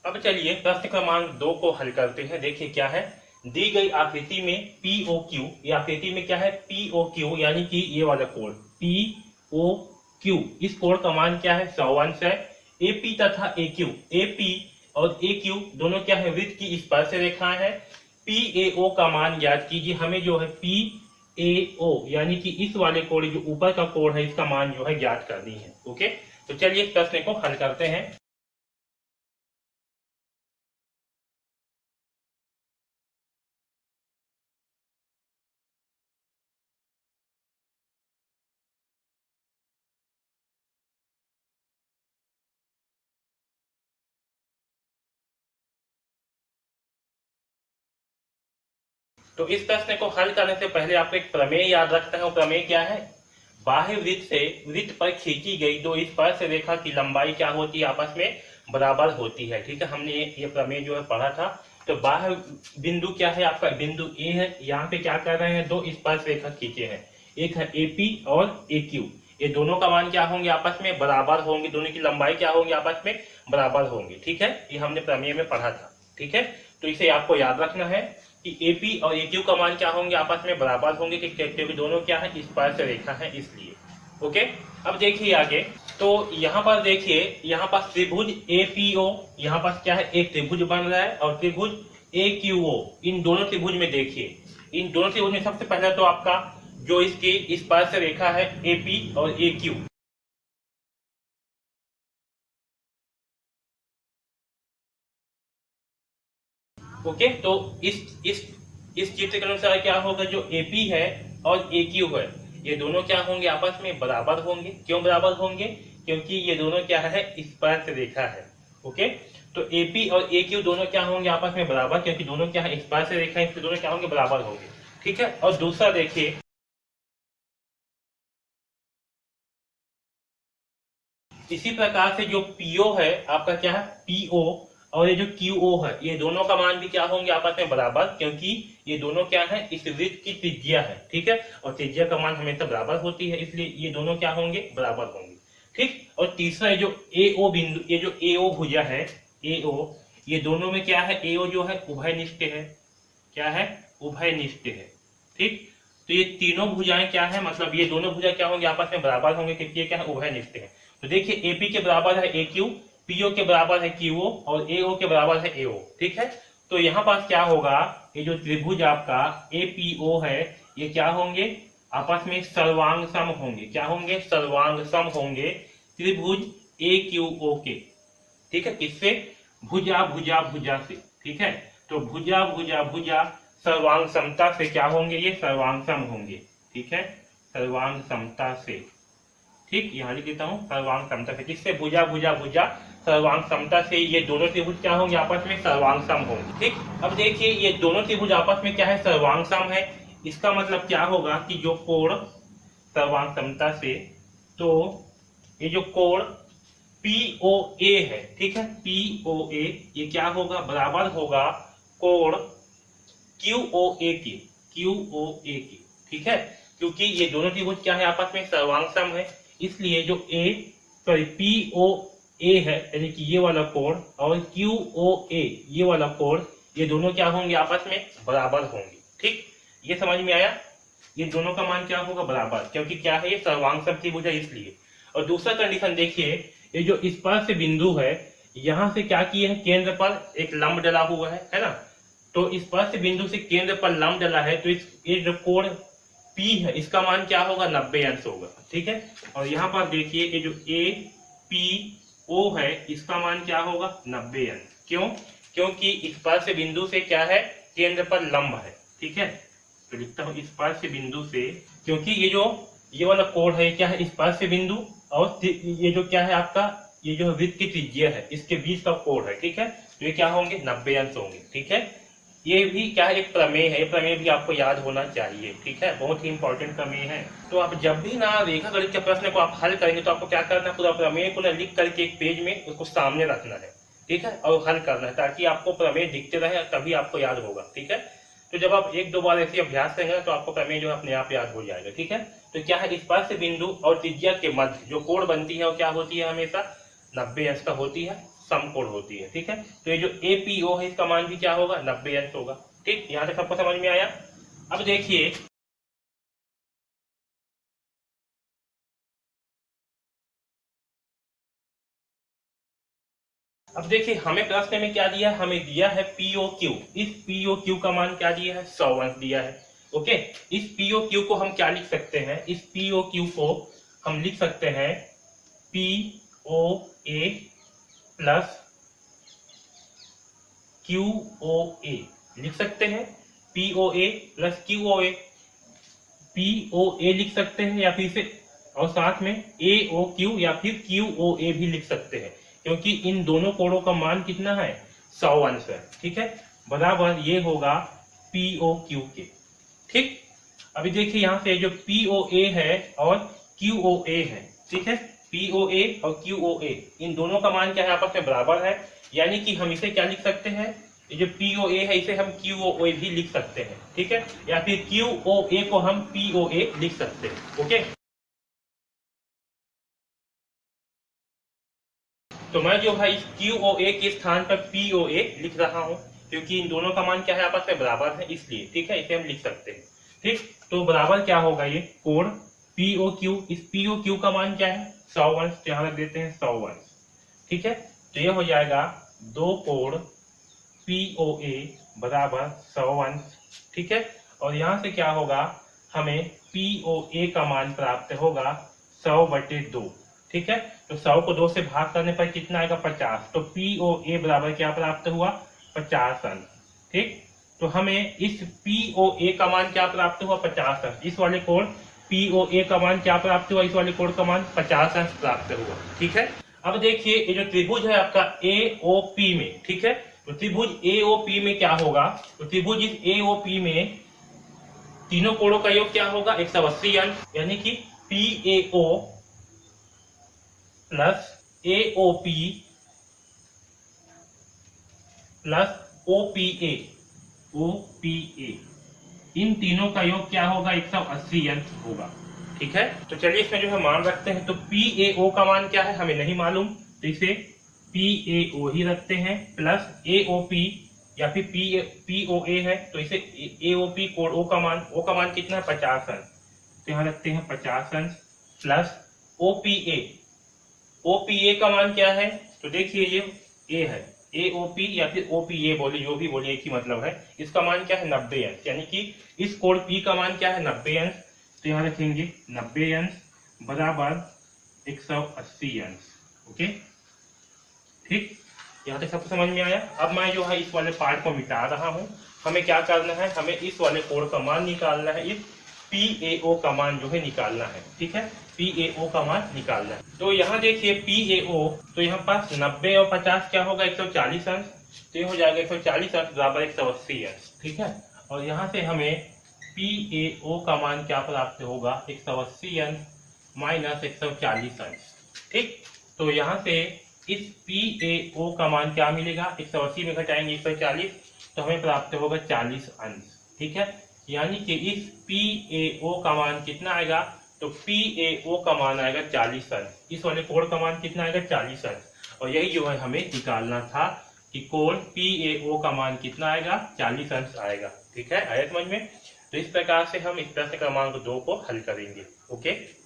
अब चलिए प्रश्न क्रमांक 2 को हल करते हैं। देखिए क्या है, दी गई आकृति में POQ, ये आकृति में क्या है POQ, यानी कि ये वाला कोण POQ, इस कोण का मान क्या है 100 अंश है। AP तथा AQ, AP और AQ दोनों क्या है वृत्त की स्पर्श रेखाएं है। PAO का मान याद कीजिए, हमें जो है PAO यानी कि इस वाले कोण जो ऊपर का कोण है इसका मान जो है ज्ञात करनी है। ओके, तो चलिए इस प्रश्न को हल करते हैं। तो इस प्रश्न को हल करने से पहले आपको एक प्रमेय याद रखना है। वो प्रमेय क्या है, बाह्य वृत्त से वृत्त पर खींची गई दो स्पर्श रेखा की लंबाई क्या होती है, आपस में बराबर होती है। ठीक है, हमने ये प्रमेय जो है पढ़ा था। तो बाह्य बिंदु क्या है आपका, बिंदु ए है। यहाँ पे क्या कर रहे हैं, दो स्पर्श रेखा खींचे हैं, एक है AP और AQ। ये दोनों का मान क्या होंगे, आपस में बराबर होंगे, दोनों की लंबाई क्या होंगी, आपस में बराबर होंगी। ठीक है, ये हमने प्रमेय में पढ़ा था। ठीक है, तो इसे आपको याद रखना है कि AP और AQ का मान क्या होंगे, आपस में बराबर होंगे, क्योंकि दोनों क्या है स्पर्श रेखा है इसलिए। ओके, अब देखिए आगे। तो यहाँ पर देखिए, यहाँ पर त्रिभुज APO, यहाँ पर क्या है एक त्रिभुज बन रहा है, और त्रिभुज AQO, इन दोनों त्रिभुज में देखिए, इन दोनों त्रिभुज में सबसे पहले तो आपका जो इसकी स्पर्श रेखा है AP और AQ। ओके, तो इस चित्र के अनुसार क्या होगा, जो AP है और AQ है ये दोनों क्या होंगे, आपस में बराबर होंगे। क्यों बराबर होंगे, क्योंकि ये दोनों क्या है स्पर्श रेखा है। ओके, तो AP और AQ दोनों क्या होंगे आपस में बराबर, क्योंकि दोनों क्या है स्पर्श रेखा है, इसलिए दोनों क्या होंगे बराबर होंगे। ठीक है, और दूसरा देखिए, इसी प्रकार से जो PO है आपका क्या है PO, और ये जो QO है ये दोनों का मान भी क्या होंगे आपस में बराबर, क्योंकि ये दोनों क्या है इस वृत्त की त्रिज्या है। ठीक है, और त्रिज्या का मान हमेशा बराबर होती है, इसलिए ये दोनों क्या होंगे बराबर होंगे। ठीक, और तीसरा ये जो AO बिंदु, ये जो AO भुजा है AO, ये दोनों में क्या है AO जो है उभयनिष्ठ है। क्या है, उभयनिष्ठ है। ठीक, तो ये तीनों भुजाएं क्या है, मतलब ये दोनों भुजा क्या होंगे आपस में बराबर होंगे, क्योंकि ये क्या है उभयनिष्ठ है। तो देखिए AP के बराबर है AQ, PO के बराबर है QO, और AO के बराबर है AO। ठीक है, तो यहाँ पास क्या होगा, ये जो त्रिभुज आपका APO है ये क्या होंगे आपस में सर्वांग सम होंगे। क्या होंगे, सर्वांग सम होंगे त्रिभुज AQO के। ठीक है, किससे, भुजा भुजा भुजा से। ठीक है, तो भुजा भुजा भुजा सर्वांग समता से क्या होंगे, ये सर्वांग सम होंगे। ठीक है, सर्वांग समता से। ठीक, यहाँ लिख देता हूँ सर्वांग समता से, किससे, भुजा भुजा भुजा सर्वांग समता से ये दोनों त्रिभुज क्या होंगे आपस में सर्वांग सम होंगे। ठीक, अब देखिए ये दोनों त्रिभुज आपस में क्या है सर्वांग सम है, इसका मतलब क्या होगा कि जो कोण सर्वांग समता से, तो ये जो कोण POA है, ठीक है POA, ये क्या होगा बराबर होगा कोण QOA के, QOA के। ठीक है, क्योंकि ये दोनों त्रिभुज क्या है आपस में सर्वांग सम है, इसलिए जो POA है यानी कि ये वाला कोण, और QOA ये वाला कोण, ये दोनों क्या होंगे आपस में बराबर होंगे। ठीक, ये समझ में आया, ये दोनों का मान क्या होगा बराबर, क्योंकि क्या है ये सर्वांग सम त्रिभुज है इसलिए। और दूसरा कंडीशन देखिए, ये जो स्पर्श बिंदु है यहाँ से क्या किए हैं, केंद्र पर एक लंब डला हुआ है ना, तो स्पर्श बिंदु से केंद्र पर लंब डला है, तो ये जो कोण P है इसका मान क्या होगा 90 अंश होगा। ठीक है, और यहाँ पर देखिए ये जो APO है इसका मान क्या होगा 90 अंश। क्यों, क्योंकि स्पर्श बिंदु से क्या है केंद्र पर लंब है। ठीक है, तो लिखता हूँ स्पर्श बिंदु से, क्योंकि ये वाला कोण है क्या है स्पर्श बिंदु, और ये जो क्या है आपका ये जो वृत्त की त्रिज्या है इसके बीच का कोण है। ठीक है, तो ये क्या होंगे 90 अंश होंगे। ठीक है, ये भी क्या है एक प्रमेय है, ये प्रमेय भी आपको याद होना चाहिए। ठीक है, बहुत ही इंपॉर्टेंट प्रमेय है। तो आप जब भी ना रेखा गणित के प्रश्न को आप हल करेंगे तो आपको क्या करना है, पूरा प्रमेय को ना लिख करके एक पेज में उसको सामने रखना है। ठीक है, और हल करना है, ताकि आपको प्रमेय दिखते रहे, तभी आपको याद होगा। ठीक है, तो जब आप एक दो बार ऐसे अभ्यास करेंगे तो आपको प्रमेय जो है अपने आप याद हो जाएगा। ठीक है, तो क्या है स्पर्श बिंदु और त्रिज्या के मध्य जो कोण बनती है वो क्या होती है हमेशा 90 अंश का होती है। सम कोण होती है। ठीक है, तो ये जो APO है इसका मान भी क्या होगा, 90 अंश होगा। ठीक, यहाँ तक सबको समझ में आया। अब देखिए हमें प्रश्न में क्या दिया है, हमें दिया है POQ। इस POQ का मान क्या दिया है, 100 अंश दिया है। ओके, इस POQ को हम क्या लिख सकते हैं, इस POQ को हम लिख सकते हैं POA प्लस QOA लिख सकते हैं, POA प्लस QOA। POA लिख सकते हैं या फिर से, और साथ में AOQ या फिर QOA भी लिख सकते हैं, क्योंकि इन दोनों कोणों का मान कितना है, 100 अंश है। ठीक है, बराबर ये होगा POQ के। ठीक, अभी देखिए यहाँ से जो POA है और QOA है, ठीक है, POA और QOA इन दोनों का मान क्या है, आपस में बराबर है। यानी कि हम इसे क्या लिख सकते हैं, ये जो POA है इसे हम QOA भी लिख सकते हैं। ठीक है, या फिर QOA को हम POA लिख सकते हैं। ओके, तो मैं जो है इस QOA के स्थान पर POA लिख रहा हूं, क्योंकि इन दोनों का मान क्या है, आपस में बराबर है, इसलिए। ठीक है, इसे हम लिख सकते हैं। ठीक, तो बराबर क्या होगा, ये कोण POQ, इस POQ का मान क्या है, 100 अंश, तो यहां रख देते हैं 100 अंश। ठीक है, तो ये हो जाएगा दो कोण POA बराबर 100 अंश। ठीक है, और यहां से क्या होगा, हमें POA का मान प्राप्त होगा 100/2। ठीक है, तो 100 को 2 से भाग करने पर कितना आएगा, 50। तो POA बराबर क्या प्राप्त हुआ, 50 अंश। ठीक, तो हमें इस POA का मान क्या प्राप्त हुआ, 50 अंश। इस वाले कोण POA का मान क्या प्राप्त हुआ, इस वाले कोण का मान 50 अंश प्राप्त हुआ। ठीक है, अब देखिए ये जो त्रिभुज है आपका AOP में, ठीक है, तो त्रिभुज AOP में क्या होगा, तो त्रिभुज इस AOP में तीनों कोणों का योग क्या होगा, 180 अंश। यानी कि PAO plus AOP plus OPA इन तीनों का योग क्या होगा, 180 अंश होगा। ठीक है, तो चलिए इसमें जो है मान रखते हैं। तो PAO का मान क्या है, हमें नहीं मालूम, तो इसे PAO ही रखते हैं, प्लस AOP या फिर POA है, तो इसे AOP कोण O का मान कितना है, 50 अंश, तो यहाँ रखते हैं 50 अंश, प्लस OPA का मान क्या है, तो देखिए ये A है, AOP या फिर OPA बोले, जो भी बोले एक ही मतलब है। इसका मान क्या है, 90 अंश। यानी कि इस कोण P का मान क्या है, 90 अंश, तो यहाँ रखेंगे 90 अंश बराबर 180 अंश। ओके, ठीक, यहाँ तक सबको समझ में आया। अब मैं जो है इस वाले पार्ट को मिटा रहा हूँ। हमें क्या करना है, हमें इस वाले कोण का मान निकालना है, इस PAO का मान जो है निकालना है। ठीक है, PAO का मान निकालना है। तो यहाँ देखिए PAO, तो यहाँ पास 90 और 50 क्या होगा, 140 अंश, तो ये हो जाएगा 140 अंश बराबर 180 अंश। ठीक है, और यहाँ से हमें PAO का मान क्या प्राप्त होगा, 180 अंश माइनस 140 अंश। ठीक, तो यहाँ से इस PAO का मान क्या मिलेगा, 180 में घटाएंगे 140, तो हमें प्राप्त होगा 40 अंश। ठीक है, यानी कि इस PAO का मान कितना आएगा, तो PAO का मान आएगा 40 अंश। इस वाले कोण का मान कितना आएगा, 40 अंश। और यही जो है हमें निकालना था कि कोण PAO का मान कितना आएगा, 40 अंश आएगा। ठीक है, आया समझ में। तो इस प्रकार से हम इस प्रश्न क्रमांक 2 को हल करेंगे। ओके।